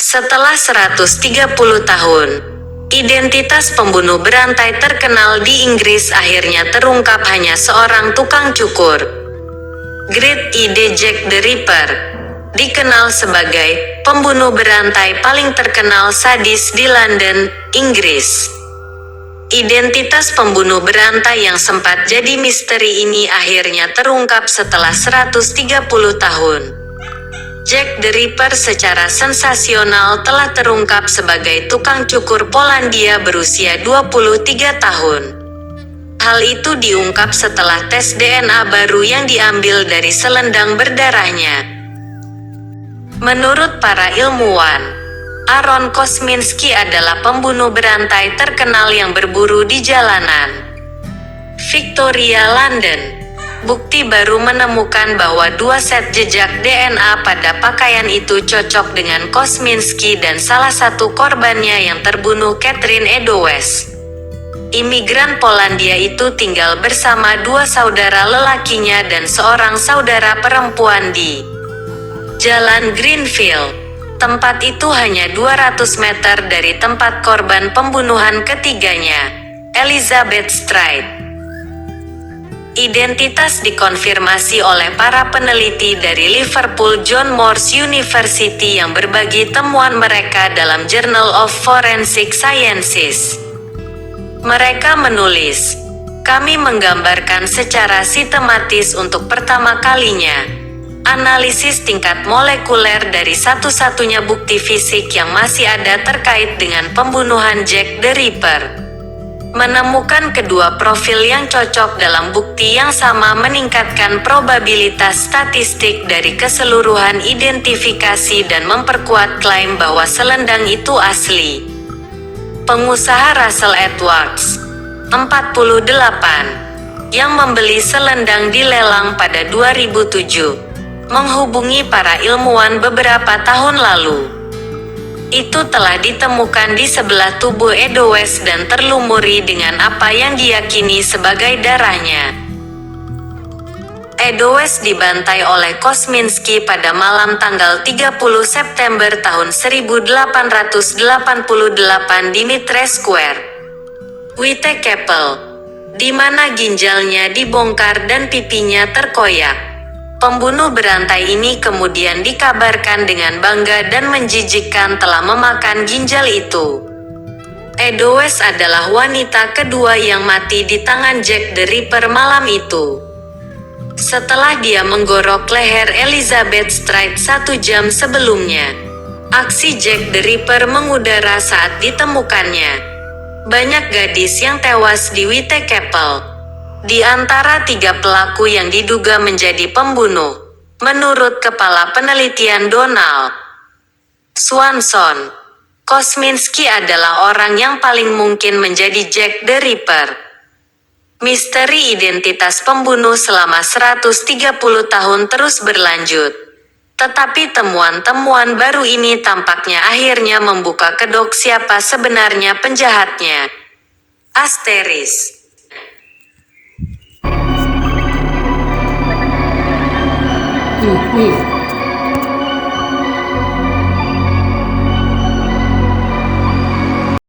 Setelah 130 tahun, identitas pembunuh berantai terkenal di Inggris akhirnya terungkap hanya seorang tukang cukur. Great Ide Jack the Ripper dikenal sebagai pembunuh berantai paling terkenal sadis di London, Inggris. Identitas pembunuh berantai yang sempat jadi misteri ini akhirnya terungkap setelah 130 tahun. Jack the Ripper secara sensasional telah terungkap sebagai tukang cukur Polandia berusia 23 tahun. Hal itu diungkap setelah tes DNA baru yang diambil dari selendang berdarahnya. Menurut para ilmuwan, Aaron Kosminski adalah pembunuh berantai terkenal yang berburu di jalanan Victoria, London. Bukti baru menemukan bahwa 2 set jejak DNA pada pakaian itu cocok dengan Kosminski dan salah satu korbannya yang terbunuh, Catherine Eddowes. Imigran Polandia itu tinggal bersama 2 saudara lelakinya dan seorang saudara perempuan di Jalan Greenfield. Tempat itu hanya 200 meter dari tempat korban pembunuhan ketiganya, Elizabeth Stride. Identitas dikonfirmasi oleh para peneliti dari Liverpool John Moores University yang berbagi temuan mereka dalam Journal of Forensic Sciences. Mereka menulis, "Kami menggambarkan secara sistematis untuk pertama kalinya analisis tingkat molekuler dari satu-satunya bukti fisik yang masih ada terkait dengan pembunuhan Jack the Ripper. Menemukan kedua profil yang cocok dalam bukti yang sama meningkatkan probabilitas statistik dari keseluruhan identifikasi dan memperkuat klaim bahwa selendang itu asli." Pengusaha Russell Edwards, 48, yang membeli selendang di lelang pada 2007, menghubungi para ilmuwan beberapa tahun lalu. Itu telah ditemukan di sebelah tubuh Eddowes dan terlumuri dengan apa yang diyakini sebagai darahnya. Eddowes dibantai oleh Kosminski pada malam tanggal 30 September tahun 1888 di Mitre Square, Whitechapel, di mana ginjalnya dibongkar dan pipinya terkoyak. Pembunuh berantai ini kemudian dikabarkan dengan bangga dan menjijikkan telah memakan ginjal itu. Eddowes adalah wanita kedua yang mati di tangan Jack the Ripper malam itu. Setelah dia menggorok leher Elizabeth Stride 1 jam sebelumnya, aksi Jack the Ripper mengudara saat ditemukannya. Banyak gadis yang tewas di Whitechapel, di antara 3 pelaku yang diduga menjadi pembunuh, menurut Kepala Penelitian Donald Swanson. Kosminski adalah orang yang paling mungkin menjadi Jack the Ripper. Misteri identitas pembunuh selama 130 tahun terus berlanjut. Tetapi temuan-temuan baru ini tampaknya akhirnya membuka kedok siapa sebenarnya penjahatnya. Asteris.